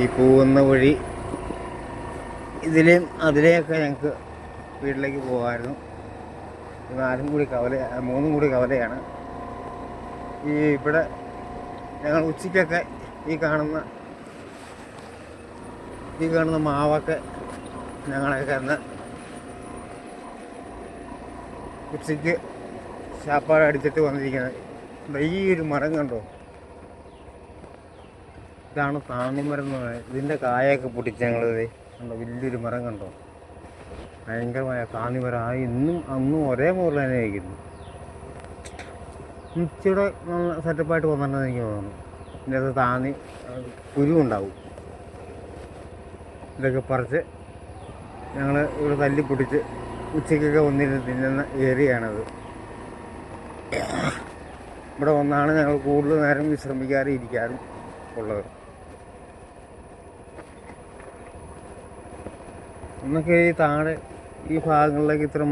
ഈ പോകുന്ന വഴി ഇതിലെയും അതിലെയൊക്കെ ഞങ്ങൾക്ക് വീട്ടിലേക്ക് പോകാമായിരുന്നു. 4 കൂടി കവല, 3 കൂടി കവലയാണ്. ഇവിടെ ഞങ്ങൾ ഉച്ചയ്ക്കൊക്കെ ഈ കാണുന്ന മാവൊക്കെ ഞങ്ങളൊക്കെ അന്ന് ഉച്ചയ്ക്ക് ചാപ്പാട് അടിച്ചിട്ട് വന്നിരിക്കുന്നത്. ഈ ഒരു മരം കണ്ടോ, ഇതാണ് താന്നിമരം എന്ന് പറയുന്നത്. ഇതിൻ്റെ കായൊക്കെ പൊട്ടിച്ച് ഞങ്ങളിത് കണ്ടോ, വലിയൊരു മരം കണ്ടോ, ഭയങ്കരമായ താന്നിമരം. ഇന്നും അന്നും ഒരേ മുകളിൽ തന്നെ ഇരിക്കുന്നു. ഇച്ചിടെ സെറ്റപ്പായിട്ട് വന്നിട്ടുണ്ടെന്ന് എനിക്ക് തോന്നുന്നു. ഇതിൻ്റെ അകത്ത് താന്നി കുരുവുണ്ടാവും. ഇതൊക്കെ പറിച്ച് ഞങ്ങൾ ഇവിടെ തല്ലി പൊട്ടിച്ച് ഉച്ചയ്ക്കൊക്കെ വന്നിരുന്ന് തിന്നുന്ന ഏരിയയാണത്. ഇവിടെ വന്നാണ് ഞങ്ങൾ കൂടുതൽ നേരം വിശ്രമിക്കാറും ഇരിക്കാറും ഉള്ളത്. എന്നൊക്കെ ഈ താഴെ ഈ ഭാഗങ്ങളിലേക്ക് ഇത്ര